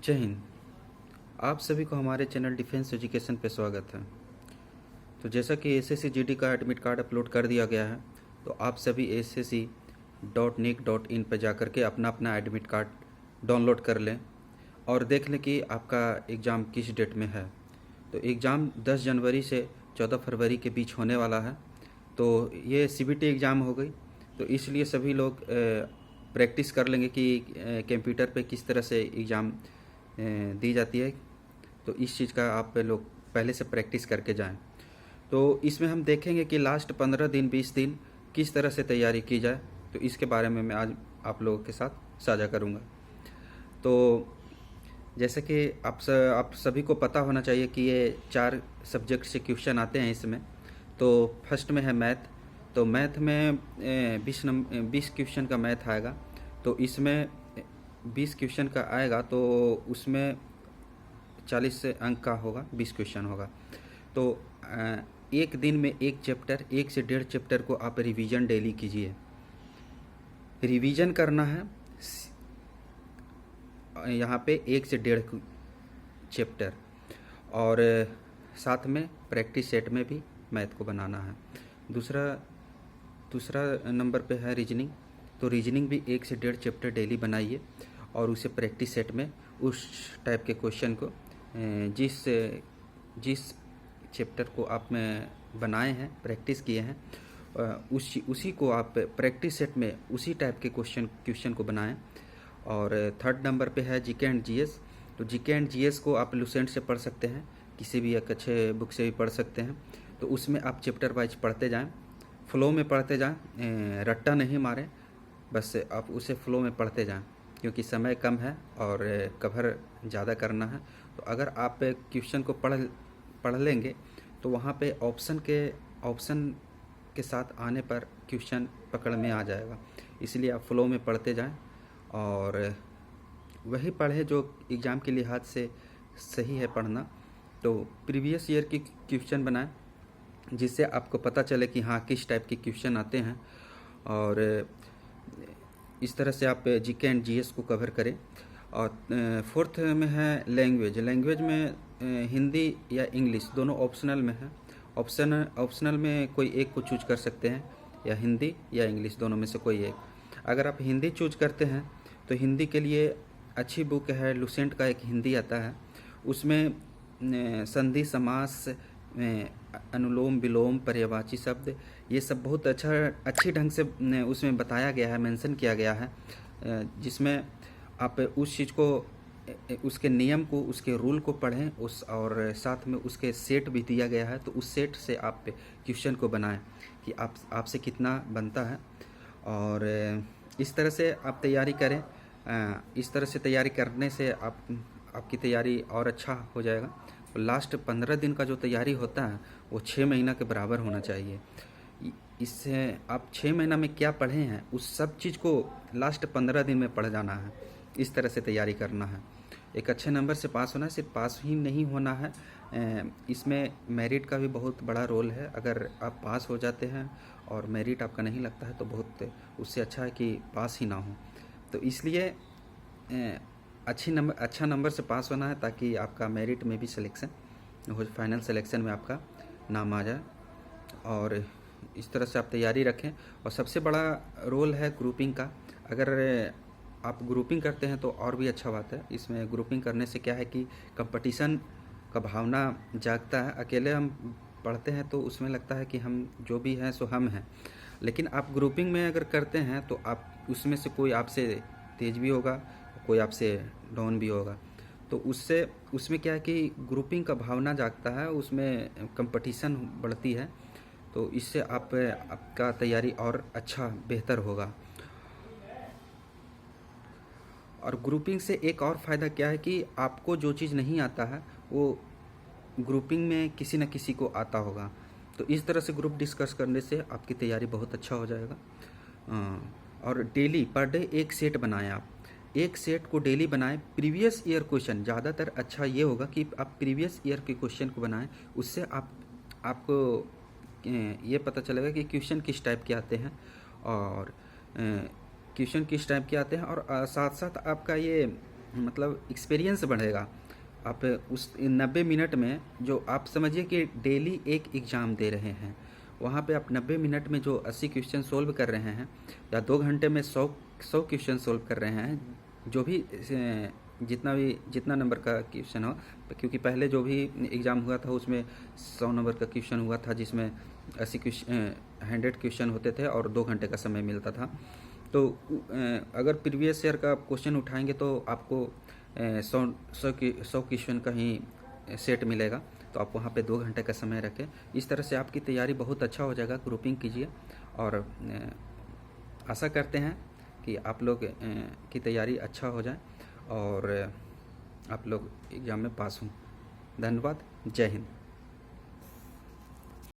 जय हिंद। आप सभी को हमारे चैनल डिफेंस एजुकेशन पे स्वागत है। तो जैसा कि एसएससी जीडी का एडमिट कार्ड अपलोड कर दिया गया है, तो आप सभी ssc.nic.in पर जा कर के अपना अपना एडमिट कार्ड डाउनलोड कर लें और देख लें कि आपका एग्ज़ाम किस डेट में है। तो एग्ज़ाम 10 जनवरी से 14 फरवरी के बीच होने वाला है। तो ये सीबीटी एग्ज़ाम हो गई, तो इसलिए सभी लोग प्रैक्टिस कर लेंगे कि कंप्यूटर पे किस तरह से एग्ज़ाम दी जाती है। तो इस चीज़ का आप लोग पहले से प्रैक्टिस करके जाएं। तो इसमें हम देखेंगे कि लास्ट 15 दिन 20 दिन किस तरह से तैयारी की जाए, तो इसके बारे में मैं आज आप लोगों के साथ साझा करूंगा। तो जैसे कि आप सभी को पता होना चाहिए कि ये 4 सब्जेक्ट से क्वेश्चन आते हैं इसमें। तो फर्स्ट में है मैथ। तो मैथ में 20 क्वेश्चन का मैथ आएगा। तो इसमें 20 क्वेश्चन का आएगा, तो उसमें 40 अंक का होगा, 20 क्वेश्चन होगा। तो एक दिन में एक चैप्टर, 1 से 1.5 चैप्टर को आप रिवीजन डेली कीजिए। रिवीजन करना है यहाँ पे 1 से 1.5 चैप्टर, और साथ में प्रैक्टिस सेट में भी मैथ को बनाना है। दूसरा नंबर पे है रीजनिंग। तो रीजनिंग भी 1 से 1.5 चैप्टर डेली बनाइए और उसे प्रैक्टिस सेट में उस टाइप के क्वेश्चन को जिस चैप्टर को आप में बनाए हैं, प्रैक्टिस किए हैं, उसी को आप प्रैक्टिस सेट में उसी टाइप के क्वेश्चन को बनाएं। और थर्ड नंबर पे है जीके एंड जीएस। तो जीके एंड जीएस को आप लुसेंट से पढ़ सकते हैं, किसी भी एक अच्छे बुक से भी पढ़ सकते हैं। तो उसमें आप चैप्टर वाइज पढ़ते जाएं, फ्लो में पढ़ते जाएं, रट्टा नहीं मारें, बस आप उसे फ्लो में पढ़ते जाएं, क्योंकि समय कम है और कवर ज़्यादा करना है। तो अगर आप क्वेश्चन को पढ़ लेंगे तो वहाँ पे ऑप्शन के साथ आने पर क्वेश्चन पकड़ में आ जाएगा। इसलिए आप फ्लो में पढ़ते जाएं और वही पढ़ें जो एग्ज़ाम के लिहाज से सही है पढ़ना। तो प्रीवियस ईयर की क्वेश्चन बनाएं, जिससे आपको पता चले कि हाँ किस टाइप के क्वेश्चन आते हैं, और इस तरह से आप जीके एंड जीएस को कवर करें। और फोर्थ में है लैंग्वेज में हिंदी या इंग्लिश दोनों ऑप्शनल में है। ऑप्शनल में कोई एक को चूज कर सकते हैं, या हिंदी या इंग्लिश दोनों में से कोई एक। अगर आप हिंदी चूज करते हैं तो हिंदी के लिए अच्छी बुक है, लुसेंट का एक हिंदी आता है। उसमें संधि समास, अनुलोम विलोम, पर्यायवाची शब्द, ये सब बहुत अच्छी ढंग से उसमें बताया गया है, मेंशन किया गया है, जिसमें आप उस चीज़ को, उसके नियम को, उसके रूल को पढ़ें, और साथ में उसके सेट भी दिया गया है। तो उस सेट से आप क्वेश्चन को बनाएं कि आपसे कितना बनता है, और इस तरह से आप तैयारी करें। इस तरह से तैयारी करने से आपकी तैयारी और अच्छा हो जाएगा। लास्ट 15 दिन का जो तैयारी होता है वो 6 महीना के बराबर होना चाहिए। इससे आप 6 महीना में क्या पढ़े हैं उस सब चीज़ को लास्ट 15 दिन में पढ़ जाना है। इस तरह से तैयारी करना है। एक अच्छे नंबर से पास होना है, सिर्फ पास ही नहीं होना है, इसमें मेरिट का भी बहुत बड़ा रोल है। अगर आप पास हो जाते हैं और मेरिट आपका नहीं लगता है तो बहुत उससे अच्छा है कि पास ही ना हो। तो इसलिए अच्छा नंबर से पास होना है, ताकि आपका मेरिट में भी सिलेक्शन हो, फाइनल सिलेक्शन में आपका नाम आ जाए। और इस तरह से आप तैयारी रखें। और सबसे बड़ा रोल है ग्रुपिंग का। अगर आप ग्रुपिंग करते हैं तो और भी अच्छा बात है। इसमें ग्रुपिंग करने से क्या है कि कंपटीशन का भावना जागता है। अकेले हम पढ़ते हैं तो उसमें लगता है कि हम जो भी हैं सो हम हैं, लेकिन आप ग्रुपिंग में अगर करते हैं तो आप उसमें से कोई आपसे तेज भी होगा, कोई आपसे डाउन भी होगा। तो उसमें क्या है कि ग्रुपिंग का भावना जागता है, उसमें कंपटीशन बढ़ती है। तो इससे आपका तैयारी और अच्छा बेहतर होगा। और ग्रुपिंग से एक और फ़ायदा क्या है कि आपको जो चीज़ नहीं आता है वो ग्रुपिंग में किसी न किसी को आता होगा। तो इस तरह से ग्रुप डिस्कस करने से आपकी तैयारी बहुत अच्छा हो जाएगा। और डेली पर डे एक सेट बनाएं। आप एक सेट को डेली बनाएं। प्रीवियस ईयर क्वेश्चन ज़्यादातर अच्छा ये होगा कि आप प्रीवियस ईयर के क्वेश्चन को बनाएं। उससे आपको ये पता चलेगा कि क्वेश्चन किस टाइप के आते हैं, और क्वेश्चन किस टाइप के आते हैं। और साथ साथ आपका ये मतलब एक्सपीरियंस बढ़ेगा। आप उस 90 मिनट में जो आप समझिए कि डेली एक एग्ज़ाम दे रहे हैं, वहाँ पे आप 90 मिनट में जो 80 क्वेश्चन सोल्व कर रहे हैं या 2 घंटे में 100 क्वेश्चन सोल्व कर रहे हैं, जो भी जितना नंबर का क्वेश्चन हो, क्योंकि पहले जो भी एग्ज़ाम हुआ था उसमें 100 नंबर का क्वेश्चन हुआ था, जिसमें 100 क्वेश्चन होते थे और 2 घंटे का समय मिलता था। तो अगर प्रीवियस ईयर का क्वेश्चन उठाएंगे तो आपको 100 क्वेश्चन का ही सेट मिलेगा, तो आप वहाँ पे 2 घंटे का समय रखें। इस तरह से आपकी तैयारी बहुत अच्छा हो जाएगा। ग्रुपिंग कीजिए और आशा करते हैं कि आप लोग की तैयारी अच्छा हो जाए और आप लोग एग्ज़ाम में पास हों। धन्यवाद। जय हिंद।